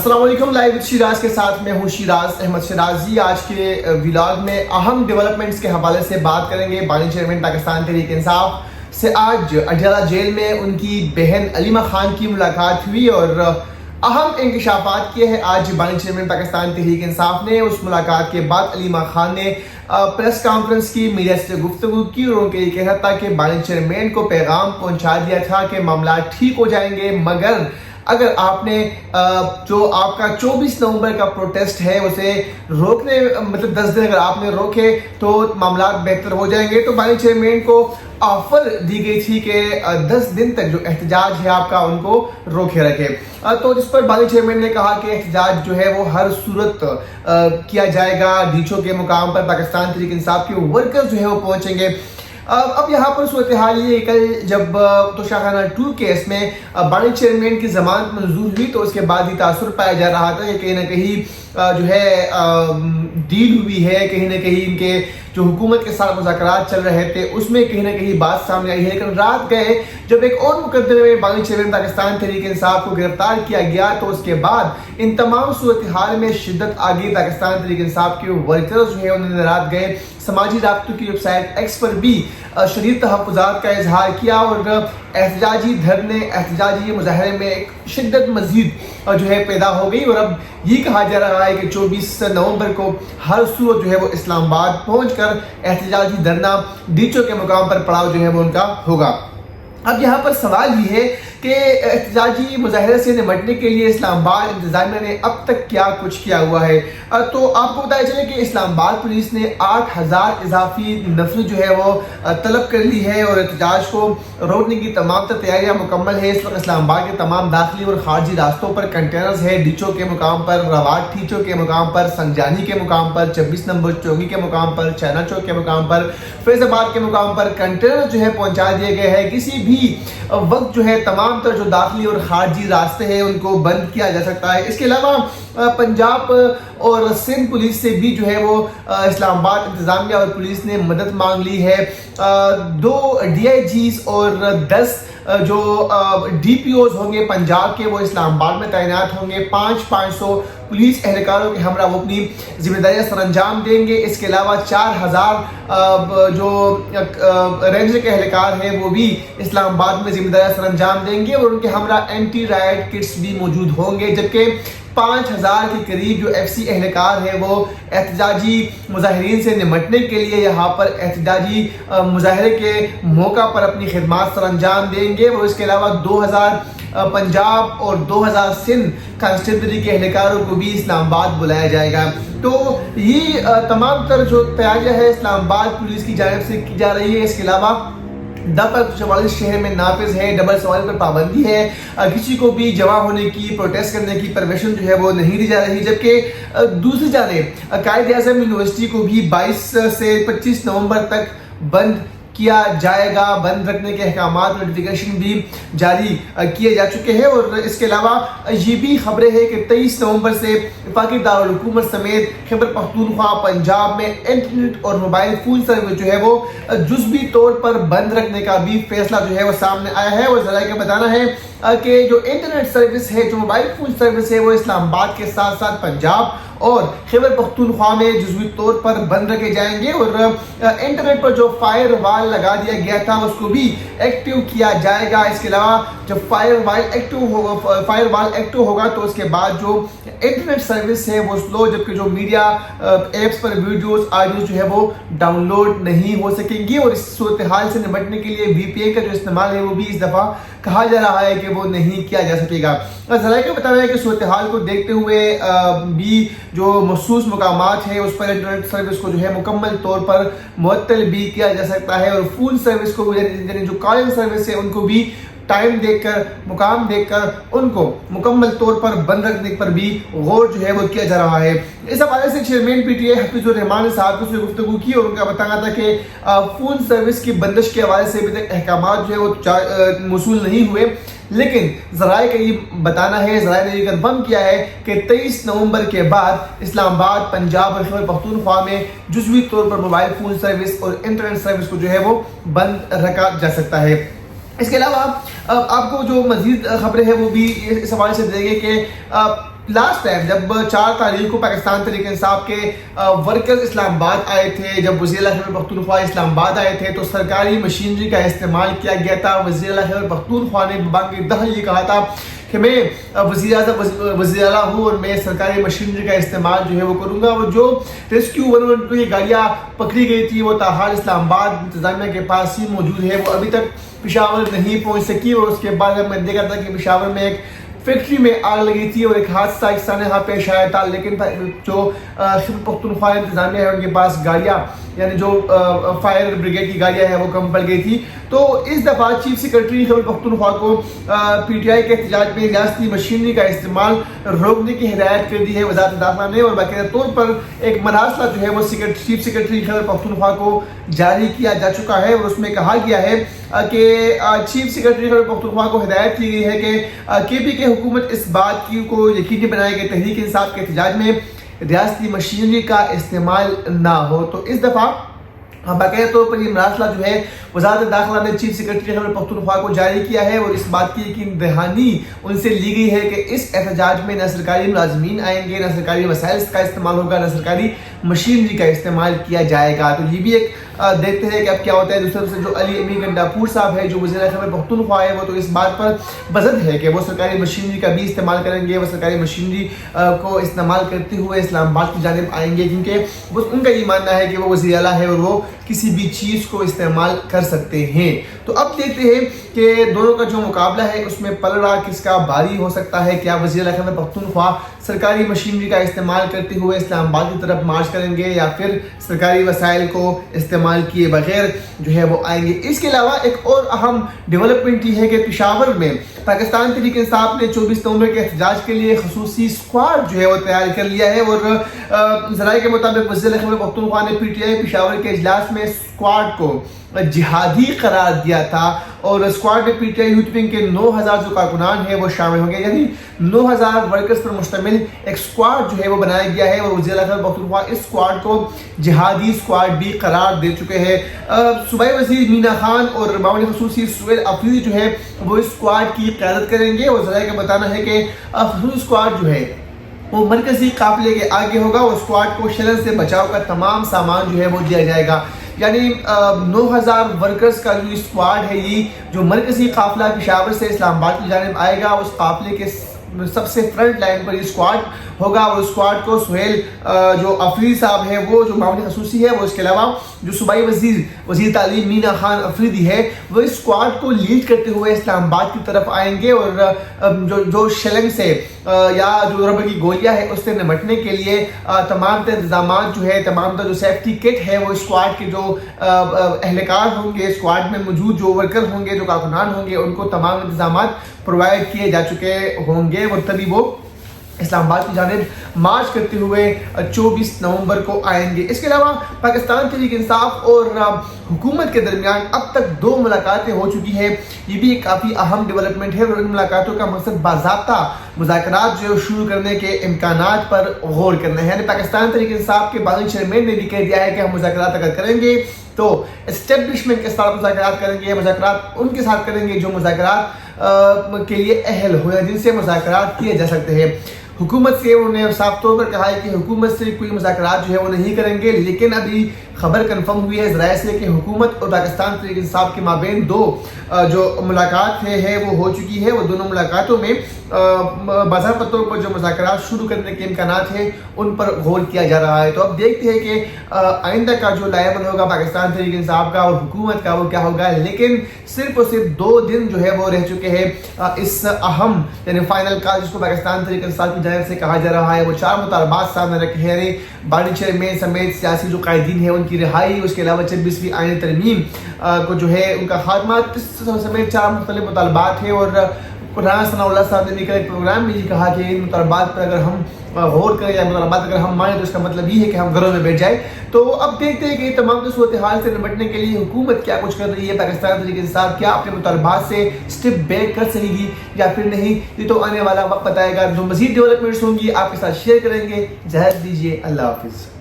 السلام علیکم، live with Shiraz کے ساتھ میں ہوں شیراز احمد شیرازی۔ آج کے ولاگ میں اہم ڈیولپمنٹس کے حوالے سے بات کریں گے۔ بانی چیئرمین پاکستان تحریک انصاف سے آج اڈیالہ جیل میں ان کی بہن علیمہ خان کی ملاقات ہوئی اور اہم انکشافات کیے ہیں آج بانی چیئرمین پاکستان تحریک انصاف نے۔ اس ملاقات کے بعد علیمہ خان نے پریس کانفرنس کی، میڈیا سے گفتگو کی اور ان کا یہ کہنا تھا کہ بانی چیئرمین کو پیغام پہنچا دیا تھا کہ معاملات ٹھیک ہو جائیں گے، مگر اگر آپ نے جو آپ کا 24 نومبر کا پروٹیسٹ ہے اسے روکنے، مطلب 10 دن اگر آپ نے روکے تو معاملات بہتر ہو جائیں گے۔ تو بانی چیئرمین کو آفر دی گئی تھی کہ 10 دن تک جو احتجاج ہے آپ کا ان کو روکے رکھے، تو جس پر بانی چیئرمین نے کہا کہ احتجاج جو ہے وہ ہر صورت کیا جائے گا۔ ڈیچو کے مقام پر پاکستان تحریک انصاف کے ورکرز جو ہے وہ پہنچیں گے۔ اب یہاں پر صورتحال یہ کل جب توشاخانہ 2 کیس میں بانی چیئرمین کی ضمانت منظور ہوئی تو اس کے بعد ہی تاثر پایا جا رہا تھا کہ کہیں نہ کہیں جو ہے ڈیل ہوئی ہے، کہیں نہ کہیں ان کے جو حکومت کے ساتھ مذاکرات چل رہے تھے اس میں کہیں نہ کہیں بات سامنے آئی ہے۔ لیکن رات گئے جب ایک اور مقدمے میں بانی چیئرمین پاکستان تحریک انصاف کو گرفتار کیا گیا تو اس کے بعد ان تمام صورتحال میں شدت آ گئی۔ پاکستان تحریک انصاف کے ورکرز جو ہے انہوں نے رات گئے سماجی رابطوں کی ویب سائٹ ایکس پر بھی شدید تحفظات کا اظہار کیا اور احتجاجی دھرنے، احتجاجی مظاہرے میں ایک شدت مزید جو ہے پیدا ہو گئی اور اب یہ کہا جا رہا ہے کہ 24 نومبر کو ہر صورت جو ہے وہ اسلام آباد پہنچ کر احتجاجی دھرنا ڈیچو کے مقام پر پڑاؤ جو ہے وہ ان کا ہوگا۔ اب یہاں پر سوال یہ ہے کہ احتجاجی مظاہرے سے نمٹنے کے لیے اسلام آباد انتظامیہ نے اب تک کیا کچھ کیا ہوا ہے۔ تو آپ کو بتایا چلے کہ اسلام آباد پولیس نے 8000 اضافی نفری جو ہے وہ طلب کر لی ہے اور احتجاج کو روکنے کی تمام تیاریاں مکمل ہے۔ اس وقت اسلام آباد کے تمام داخلی اور خارجی راستوں پر کنٹینرز ہے۔ ڈیچو کے مقام پر، رواد ٹیچو کے مقام پر، سنجانی کے مقام پر، 26 نمبر چوکی کے مقام پر، چائنا چوک کے مقام پر، فیض آباد کے مقام پر کنٹینر جو ہے پہنچا دیے گئے ہیں۔ کسی بھی وقت جو ہے تمام تر جو داخلی اور خارجی راستے ہیں ان کو بند کیا جا سکتا ہے۔ اس کے علاوہ پنجاب اور سندھ پولیس سے بھی جو ہے وہ اسلام آباد انتظامیہ اور پولیس نے مدد مانگ لی ہے۔ 2 DIGs اور 10 جو DPOs ہوں گے پنجاب کے وہ اسلام آباد میں تعینات ہوں گے۔ 500 پولیس اہلکاروں کے ہمراہ وہ اپنی ذمہ داریاں سر انجام دیں گے۔ اس کے علاوہ 4000 جو رینجر کے اہلکار ہیں وہ بھی اسلام آباد میں ذمہ داریاں سر انجام دیں گے اور ان کے ہمراہ اینٹی رائٹ کٹس بھی موجود ہوں گے، جبکہ 5000 کے قریب جو FC اہلکار ہیں وہ احتجاجی مظاہرین سے نمٹنے کے لیے یہاں پر احتجاجی مظاہرے کے موقع پر اپنی خدمات سر انجام دیں گے اور اس کے علاوہ 2000 پنجاب اور 2000 سندھ کانسٹیبلری کے اہلکاروں کو بھی اسلام آباد بلایا جائے گا۔ تو یہ تمام تر جو تیاریاں ہے اسلام آباد پولیس کی جانب سے کی جا رہی ہے۔ اس کے علاوہ 44 شہر میں نافذ ہے، ڈبل سواری پر پابندی ہے، کسی کو بھی جمع ہونے کی، پروٹیسٹ کرنے کی پرمیشن جو ہے وہ نہیں دی جا رہی، جبکہ دوسری جانب قائد اعظم یونیورسٹی کو بھی 22 سے 25 نومبر تک بند کیا جائے گا۔ بند رکھنے کے احکامات نوٹیفیکیشن بھی جاری کیے جا چکے ہیں اور اس کے علاوہ یہ بھی خبریں ہیں کہ 23 نومبر سے وفاقی دارالحکومت سمیت خیبر پختونخوا پنجاب میں انٹرنیٹ اور موبائل فون سروس جو ہے وہ جزوی طور پر بند رکھنے کا بھی فیصلہ جو ہے وہ سامنے آیا ہے اور ذرائع کا بتانا ہے کہ جو انٹرنیٹ سروس ہے، جو موبائل فون سروس ہے وہ اسلام آباد کے ساتھ ساتھ پنجاب اور خیبر پختونخوا میں جزوی طور پر بند رکھے جائیں گے اور انٹرنیٹ پر جو فائر وال لگا دیا گیا تھا اس کو بھی ایکٹیو کیا جائے گا۔ اس کے علاوہ جب فائر وال ایکٹیو ہوگا تو اس کے بعد جو انٹرنیٹ سروس ہے وہ سلو، جبکہ جو میڈیا ایپس پر ویڈیوز آڈیوز جو ہے وہ ڈاؤن لوڈ نہیں ہو سکیں گی اور اس صورتحال سے نمٹنے کے لیے VPN کا جو استعمال ہے وہ بھی اس دفعہ کہا جا رہا ہے کہ وہ نہیں کیا جا سکے گا۔ ذرائع کا بتانا ہے کہ صورتحال کو دیکھتے ہوئے بھی جو مخصوص مقامات ہیں اس پر انٹرنیٹ سروس کو جو ہے مکمل طور پر معطل بھی کیا جا سکتا ہے اور فون سروس کو یعنی جو کالنگ سروس ہے ان کو بھی ٹائم دیکھ کر، مقام دیکھ کر ان کو مکمل طور پر بند رکھنے پر بھی غور جو ہے وہ کیا جا رہا ہے۔ اس حوالے سے چیئرمین PTI حفیظ الرحمان صاحب سے گفتگو کی اور ان کا بتانا تھا کہ فون سروس کی بندش کے حوالے سے ابھی تک احکامات جو ہے وہ موصول نہیں ہوئے، لیکن ذرائع کا یہ بتانا ہے، ذرائع نے یہ کنفرم کیا ہے کہ 23 نومبر کے بعد اسلام آباد، پنجاب اور خیبر پختونخوا میں جزوی طور پر موبائل فون سروس اور انٹرنیٹ سروس کو جو ہے وہ بند رکھا جا سکتا ہے۔ اس کے علاوہ آپ کو جو مزید خبریں ہیں وہ بھی اس حوالے سے دیں گے کہ لاسٹ ٹائم جب 4 تاریخ کو پاکستان تحریک انصاف کے ورکرز اسلام آباد آئے تھے، جب وزیر اعلیٰ خیبر پختونخوا اسلام آباد آئے تھے تو سرکاری مشینری کا استعمال کیا گیا تھا۔ وزیر اعلیٰ خیبر پختونخوا نے ببانگ دہل یہ کہا تھا کہ میں وزیر اعلیٰ ہوں اور میں سرکاری مشینری کا استعمال جو ہے وہ کروں گا، اور جو ریسکیو 112 کی گاڑیاں پکڑی گئی تھی وہ تاحال اسلام آباد انتظامیہ کے پاس ہی موجود ہے، وہ ابھی تک پشاور نہیں پہنچ سکی، اور اس کے بعد میں دیکھا تھا کہ پشاور میں ایک فیکٹری میں آگ لگی تھی اور ایک حادثہ ایک سانحہ پیش آیا تھا، لیکن جو خیبر پختونخوا انتظامیہ ہے ان کے پاس گاڑیاں یعنی جو فائر بریگیڈ کی گاڑیاں ہیں وہ کم پڑ گئی تھی۔ تو اس دفعہ چیف سیکرٹری خیبر پختونخوا کو پی ٹی آئی کے احتجاج میں ریاستی مشینری کا استعمال روکنے کی ہدایت کر دی ہے وزارت داخلہ نے، اور باقاعدہ طور پر ایک مراسلہ جو ہے وہ چیف سیکرٹری خیبر پختونخوا کو جاری کیا جا چکا ہے، اور اس میں کہا گیا ہے کہ چیف سیکرٹری خیبر پختونخوا کو ہدایت کی گئی ہے کہ کے پی کے حکومت اس بات کی کو یقینی بنائے کہ تحریک انصاف کے احتجاج میں ریاستی مشینری کا استعمال نہ ہو۔ تو اس دفعہ باقاعدہ طور پر یہ مراسلہ جو ہے وزارت داخلہ نے چیف سیکرٹری خیبر پختونخوا کو جاری کیا ہے، اور اس بات کی یقین دہانی ان سے لی گئی ہے کہ اس احتجاج میں نہ سرکاری ملازمین آئیں گے، نہ سرکاری وسائل کا استعمال ہوگا، نہ سرکاری مشینری کا استعمال کیا جائے گا۔ تو یہ بھی ایک دیکھتے ہیں کہ اب کیا ہوتا ہے۔ دوسری طرف سے جو علی امین گنڈاپور صاحب ہے جو وزیر خیبر پختونخوا ہے، وہ تو اس بات پر بزد ہے کہ وہ سرکاری مشینری کا بھی استعمال کریں گے، وہ سرکاری مشینری کو استعمال کرتے ہوئے اسلام آباد کی جانب آئیں گے، کیونکہ ان کا یہ ماننا ہے کہ وہ وزیر اعلیٰ ہے اور وہ کسی بھی چیز کو استعمال کر سکتے ہیں۔ تو اب دیکھتے ہیں کہ دونوں کا جو مقابلہ ہے اس میں پلڑا کس کا بھاری ہو سکتا ہے۔ کیا وزیر اعلیٰ خیبر پختونخوا سرکاری مشینری کا استعمال کرتے ہوئے اسلام آباد کی طرف مارچ کریں گے، یا پھر سرکاری وسائل کو استعمال کیے بغیر جو ہے وہ آئیں گے؟ اس کے علاوہ ایک اور اہم ڈیولپمنٹ یہ ہے کہ پشاور میں پاکستان تحریک انصاف نے 24 نومبر کے احتجاج کے لیے خصوصی اسکواڈ جو ہے وہ تیار کر لیا ہے، اور ذرائع کے مطابق وزیر خیبر پختونخوا نے پی ٹی آئی پشاور کے اجلاس میں اسکواڈ کو جہادی قرار دیا تھا، اور اسکواڈ میں P T I youth wing کے 9000 جو کارکنان ہیں وہ شامل ہوں گے، یعنی 9000 ورکرز پر مشتمل ایک اسکواڈ جو ہے وہ بنایا گیا ہے، اور وزیر اعلیٰ پختونخوا اس اسکواڈ کو جہادی اسکواڈ بھی قرار دے چکے ہیں۔ صوبائی وزیر مینا خان اور معاون خصوصی سہیل افریدی جو ہے وہ اس اسکواڈ کی قیادت کریں گے، اور ذرائع کا بتانا ہے کہ خصوصی اسکواڈ جو ہے وہ مرکزی قافلے کے آگے ہوگا، اور اسکواڈ کو شرر سے بچاؤ کا تمام سامان جو ہے وہ دیا جائے گا، یعنی 9000 ورکرز کا جو اسکواڈ ہے، یہ جو مرکزی قافلہ پشاور سے اسلام آباد کی جانب آئے گا، اس قافلے کے سب سے فرنٹ لائن پر یہ اسکواڈ ہوگا، اور اسکواڈ کو سہیل جو افریدی صاحب ہے وہ جو معاون خصوصی ہے، وہ اس کے علاوہ جو صوبائی وزیر تعلیم مینا خان افریدی ہے وہ اس اسکواڈ کو لیڈ کرتے ہوئے اسلام آباد کی طرف آئیں گے، اور جو شیلنگ سے یا جو ربر کی گولیاں ہے اس سے نمٹنے کے لیے تمام انتظامات جو ہے، تمام جو سیفٹی کٹ ہے وہ اسکواڈ کے جو اہلکار ہوں گے، اسکواڈ میں موجود جو ورکر ہوں گے، جو کارکنان ہوں گے، ان کو تمام انتظامات پرووائڈ کیے جا چکے ہوں گے، اور تبھی وہ اسلام آباد کی جانب مارچ کرتے ہوئے 24 نومبر کو آئیں گے۔ اس کے علاوہ پاکستان تحریک انصاف اور حکومت کے درمیان اب تک 2 ملاقاتیں ہو چکی ہیں، یہ بھی ایک کافی اہم ڈیولپمنٹ ہے، اور ان ملاقاتوں کا مقصد باضابطہ مذاکرات جو شروع کرنے کے امکانات پر غور کرنا ہے۔ یعنی پاکستان تحریک انصاف کے بانی چیئرمین نے بھی کہہ دیا ہے کہ ہم مذاکرات اگر کریں گے تو اسٹیبلشمنٹ کے ساتھ مذاکرات کریں گے، مذاکرات ان کے ساتھ کریں گے جو مذاکرات کے لیے اہل ہو یا جن سے مذاکرات کیے جا سکتے ہیں۔ حکومت سے انہوں نے صاف طور پر کہا ہے کہ حکومت سے کوئی مذاکرات جو ہے وہ نہیں کریں گے، لیکن ابھی خبر کنفرم ہوئی ہے ذرائع سے کہ حکومت اور پاکستان تحریک انصاف کے مابین 2 جو ملاقات ہے وہ ہو چکی ہے، وہ دونوں ملاقاتوں میں باضابطہ طور پر جو مذاکرات شروع کرنے کے امکانات ہیں ان پر غور کیا جا رہا ہے۔ تو اب دیکھتے ہیں کہ آئندہ کا جو لائے عمل ہوگا پاکستان تحریک انصاف کا اور حکومت کا وہ کیا ہوگا، لیکن صرف اور صرف 2 دن جو ہے وہ رہ چکے ہیں اس اہم یعنی فائنل کال جس کو پاکستان تحریک انصاف کی جانب سے کہا جا رہا ہے، وہ 4 مطالبات سامنے رکھے ہیں، یعنی بانی چیئرمین سمیت سیاسی جو قائدین ہیں ان کی رہائی، اس کے علاوہ 26ویں آئین ترمیم کو جو ہے ان کا خاتمہ سمیت 4 مختلف مطالبات ہیں، اور رانا ثناء اللہ صاحب نے بھی ایک پروگرام میں یہ کہا کہ ان مطالبات پر اگر ہم غور کریں یا مطالبات اگر ہم مانیں تو اس کا مطلب یہ ہے کہ ہم گھروں میں بیٹھ جائیں۔ تو اب دیکھتے ہیں کہ یہ تمام صورتحال سے نمٹنے کے لیے حکومت کیا کچھ کر رہی ہے، پاکستان تحریک انصاف کیا اپنے مطالبات سے اسٹیپ بیک کر سکے گی یا پھر نہیں، یہ تو آنے والا وقت بتائے گا۔ جو مزید ڈیولپمنٹس ہوں گی آپ کے ساتھ شیئر کریں گے۔ اجازت دیجیے، اللہ حافظ۔